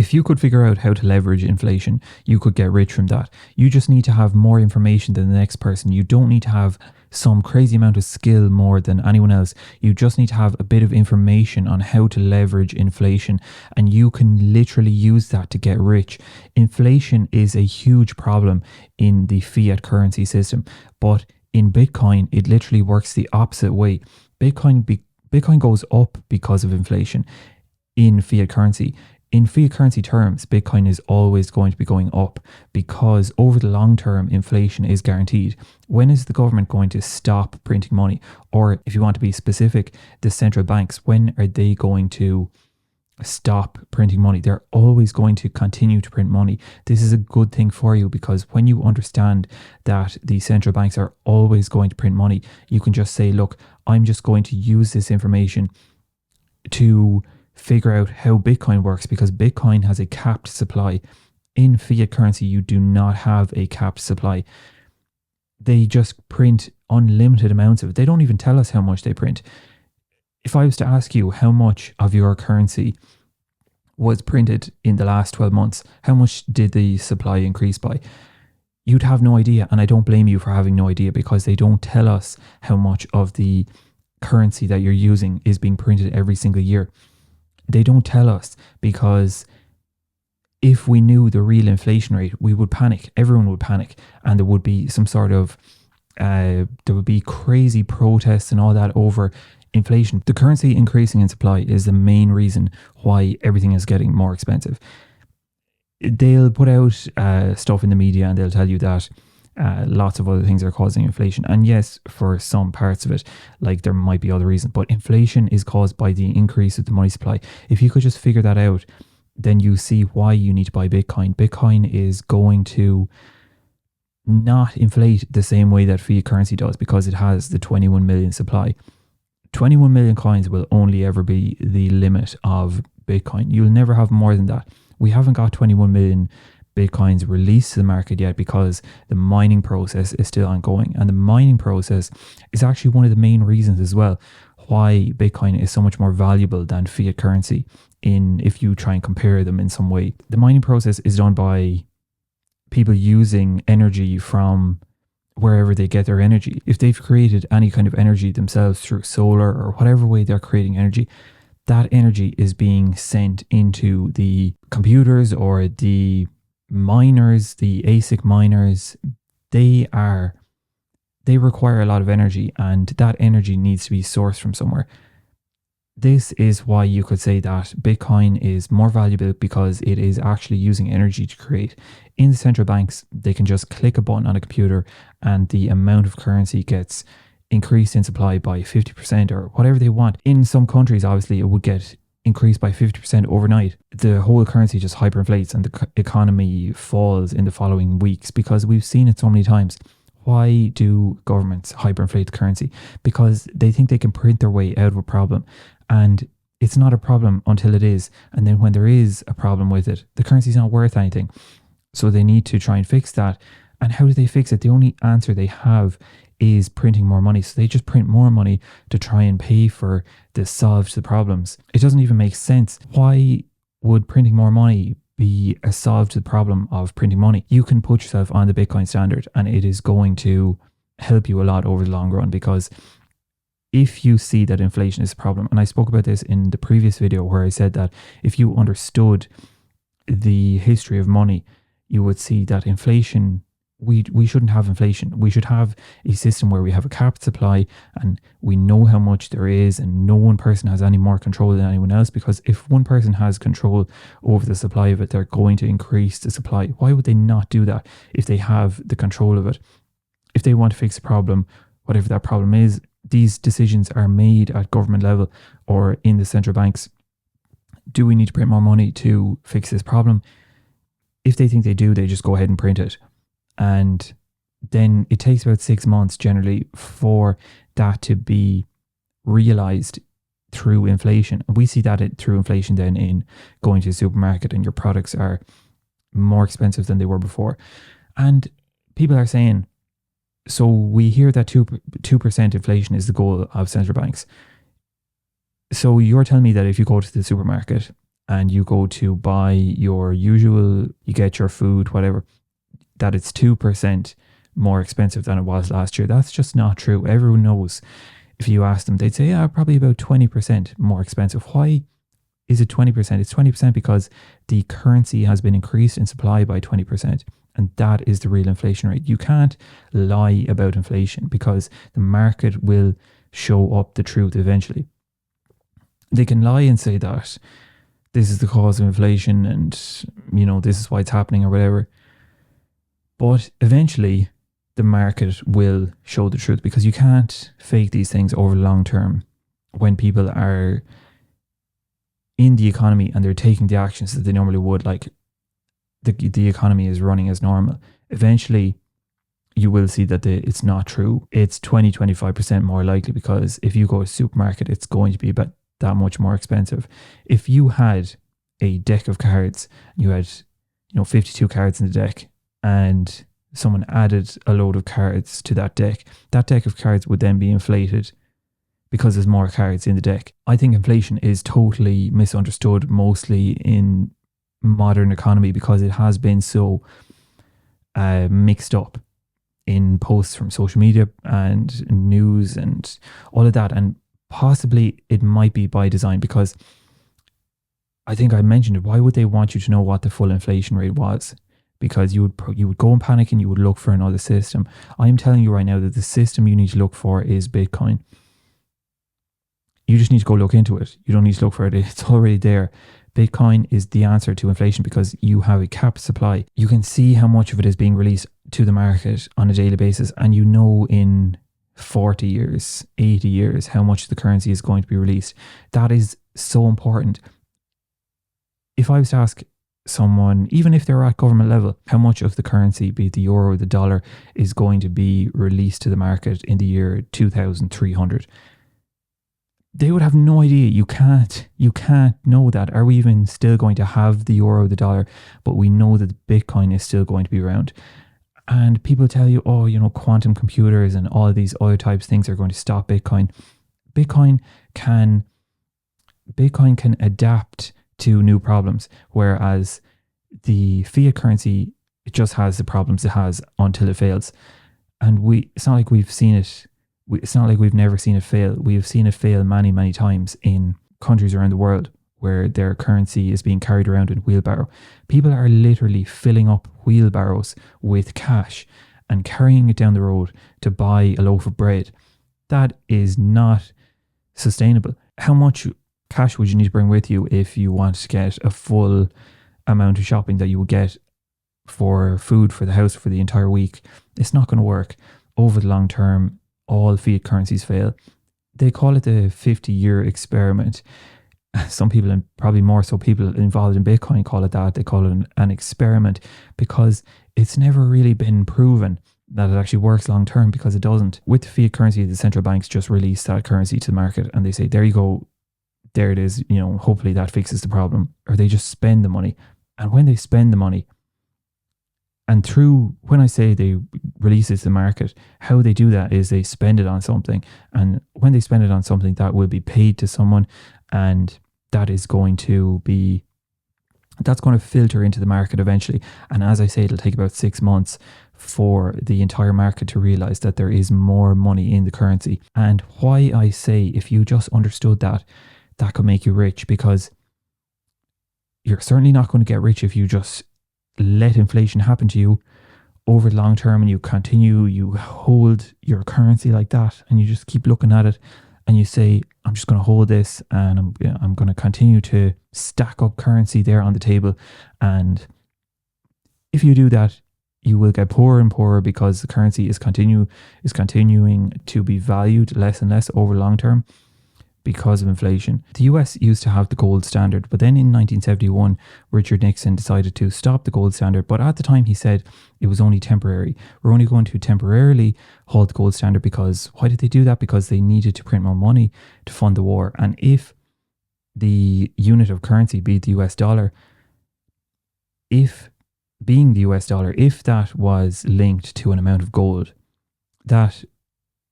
If you could figure out how to leverage inflation, you could get rich from that. You just need to have more information than the next person. You don't need to have some crazy amount of skill more than anyone else. You just need to have a bit of information on how to leverage inflation, and you can literally use that to get rich. Inflation is a huge problem in the fiat currency system, but in Bitcoin, it literally works the opposite way. Bitcoin goes up because of inflation in fiat currency. In fiat currency terms, Bitcoin is always going to be going up because over the long term, inflation is guaranteed. When is the government going to stop printing money? Or if you want to be specific, the central banks, when are they going to stop printing money? They're always going to continue to print money. This is a good thing for you because when you understand that the central banks are always going to print money, you can just say, look, I'm just going to use this information to figure out how Bitcoin works, because Bitcoin has a capped supply. In fiat currency, you do not have a capped supply. They just print unlimited amounts of it. They don't even tell us how much they print. If I was to ask you how much of your currency was printed in the last 12 months, how much did the supply increase by? You'd have no idea. And I don't blame you for having no idea, because they don't tell us how much of the currency that you're using is being printed every single year. They don't tell us, because if we knew the real inflation rate, we would panic. Everyone would panic, and there would be some sort of there would be crazy protests and all that over inflation. The currency increasing in supply is the main reason why everything is getting more expensive. They'll put out stuff in the media and they'll tell you that lots of other things are causing inflation. And yes, for some parts of it, like there might be other reasons, but inflation is caused by the increase of the money supply. If you could just figure that out, then you see why you need to buy Bitcoin. Bitcoin is going to not inflate the same way that fiat currency does, because it has the 21 million supply. 21 million coins will only ever be the limit of Bitcoin. You'll never have more than that. We haven't got 21 million Bitcoins released to the market yet because the mining process is still ongoing. And the mining process is actually one of the main reasons as well why Bitcoin is so much more valuable than fiat currency if you try and compare them in some way. The mining process is done by people using energy from wherever they get their energy. If they've created any kind of energy themselves through solar or whatever way they're creating energy, that energy is being sent into the computers or the miners, the ASIC miners. They require a lot of energy, and that energy needs to be sourced from somewhere. This is why you could say that Bitcoin is more valuable, because it is actually using energy to create. In the central banks, they can just click a button on a computer and the amount of currency gets increased in supply by 50% or whatever they want. In some countries, obviously, it would get increased by 50% overnight. The whole currency just hyperinflates and the economy falls in the following weeks, because we've seen it so many times. Why do governments hyperinflate the currency? Because they think they can print their way out of a problem. And it's not a problem until it is. And then when there is a problem with it, the currency is not worth anything. So they need to try and fix that. And how do they fix it? The only answer they have is printing more money. So they just print more money to try and pay for the solve to the problems. It doesn't even make sense. Why would printing more money be a solve to the problem of printing money? You can put yourself on the Bitcoin standard and it is going to help you a lot over the long run, because if you see that inflation is a problem, and I spoke about this in the previous video where I said that if you understood the history of money, you would see that inflation, we shouldn't have inflation. We should have a system where we have a capped supply and we know how much there is, and no one person has any more control than anyone else, because if one person has control over the supply of it, they're going to increase the supply. Why would they not do that if they have the control of it? If they want to fix a problem, whatever that problem is, these decisions are made at government level or in the central banks. Do we need to print more money to fix this problem? If they think they do, they just go ahead and print it. And then it takes about 6 months generally for that to be realized through inflation. And we see that through inflation then in going to the supermarket and your products are more expensive than they were before. And people are saying, so we hear that 2% inflation is the goal of central banks. So you're telling me that if you go to the supermarket and you go to buy your usual, you get your food, whatever, that it's 2% more expensive than it was last year. That's just not true. Everyone knows. If you ask them, they'd say, yeah, probably about 20% more expensive. Why is it 20%? It's 20% because the currency has been increased in supply by 20%. And that is the real inflation rate. You can't lie about inflation because the market will show up the truth eventually. They can lie and say that this is the cause of inflation and, this is why it's happening or whatever. But eventually, the market will show the truth because you can't fake these things over long term when people are in the economy and they're taking the actions that they normally would, like the economy is running as normal. Eventually, you will see that it's not true. It's 20-25% more likely because if you go to a supermarket, it's going to be about that much more expensive. If you had a deck of cards, you had 52 cards in the deck, and someone added a load of cards to that deck of cards would then be inflated because there's more cards in the deck. I think inflation is totally misunderstood, mostly in modern economy, because it has been so mixed up in posts from social media and news and all of that. And possibly it might be by design, because I think I mentioned it. Why would they want you to know what the full inflation rate was? Because you would go and panic and you would look for another system. I'm telling you right now that the system you need to look for is Bitcoin. You just need to go look into it. You don't need to look for it. It's already there. Bitcoin is the answer to inflation because you have a capped supply. You can see how much of it is being released to the market on a daily basis, and you know in 40 years, 80 years, how much the currency is going to be released. That is so important. If I was to ask someone, even if they're at government level, how much of the currency, be it the euro or the dollar, is going to be released to the market in the year 2300, they would have no idea. You can't know that. Are we even still going to have the euro or the dollar? But we know that Bitcoin is still going to be around. And people tell you, quantum computers and all of these other types of things are going to stop Bitcoin. Bitcoin can adapt to new problems, whereas the fiat currency, it just has the problems it has until it fails. And it's not like we've seen it. It's not like we've never seen it fail. We have seen it fail many, many times in countries around the world where their currency is being carried around in wheelbarrow. People are literally filling up wheelbarrows with cash and carrying it down the road to buy a loaf of bread. That is not sustainable. How much cash would you need to bring with you if you want to get a full amount of shopping that you would get for food for the house for the entire week? It's not going to work. Over the long term, all fiat currencies fail. They call it the 50-year experiment. Some people, and probably more so people involved in Bitcoin, call it that. They call it an experiment because it's never really been proven that it actually works long term, because it doesn't. With the fiat currency, the central banks just release that currency to the market and they say, there you go, there it is, hopefully that fixes the problem. Or they just spend the money. And when they spend the money, and when I say they release it to the market, how they do that is they spend it on something. And when they spend it on something, that will be paid to someone, and that's going to filter into the market eventually. And as I say, it'll take about 6 months for the entire market to realize that there is more money in the currency. And why I say, if you just understood that could make you rich, because you're certainly not going to get rich if you just let inflation happen to you over the long term and you hold your currency like that and you just keep looking at it and you say, I'm just going to hold this and I'm going to continue to stack up currency there on the table. And if you do that, you will get poorer and poorer because the currency is continuing to be valued less and less over long term because of inflation. The US used to have the gold standard, but then in 1971, Richard Nixon decided to stop the gold standard. But at the time he said it was only temporary. We're only going to temporarily hold the gold standard because, why did they do that? Because they needed to print more money to fund the war. And if the unit of currency, be it the US dollar, if that was linked to an amount of gold, that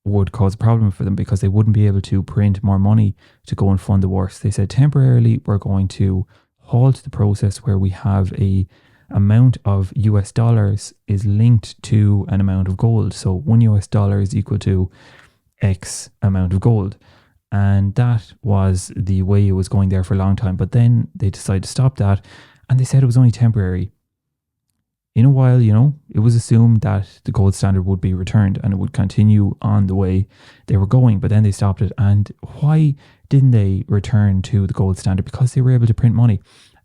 would cause a problem for them because they wouldn't be able to print more money to go and fund the war. So they said temporarily we're going to halt the process where we have a amount of US dollars is linked to an amount of gold. So $1 is equal to X amount of gold. And that was the way it was going there for a long time. But then they decided to stop that, and they said it was only temporary. In a while, it was assumed that the gold standard would be returned and it would continue on the way they were going, but then they stopped it. And why didn't they return to the gold standard? Because they were able to print money.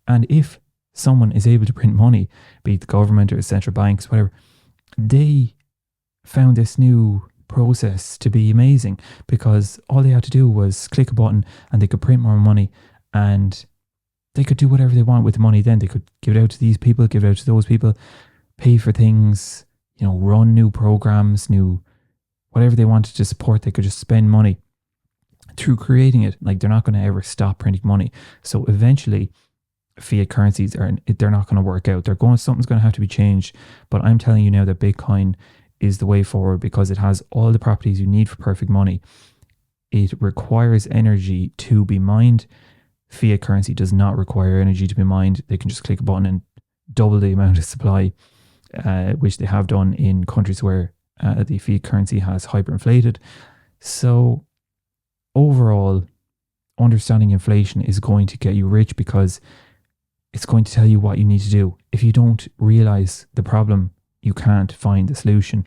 And if someone is able to print money, be it the government or central banks, whatever, they found this new process to be amazing, because all they had to do was click a button and they could print more money, and they could do whatever they want with the money. Then they could give it out to these people, give it out to those people, pay for things, run new programs, new whatever they wanted to support. They could just spend money through creating it. Like, they're not going to ever stop printing money. So eventually fiat currencies they're not going to work out. Something's going to have to be changed. But I'm telling you now that Bitcoin is the way forward, because it has all the properties you need for perfect money. It requires energy to be mined. Fiat currency does not require energy to be mined. They can just click a button and double the amount of supply, which they have done in countries where the fiat currency has hyperinflated. So overall, understanding inflation is going to get you rich, because it's going to tell you what you need to do. If you don't realize the problem, you can't find the solution.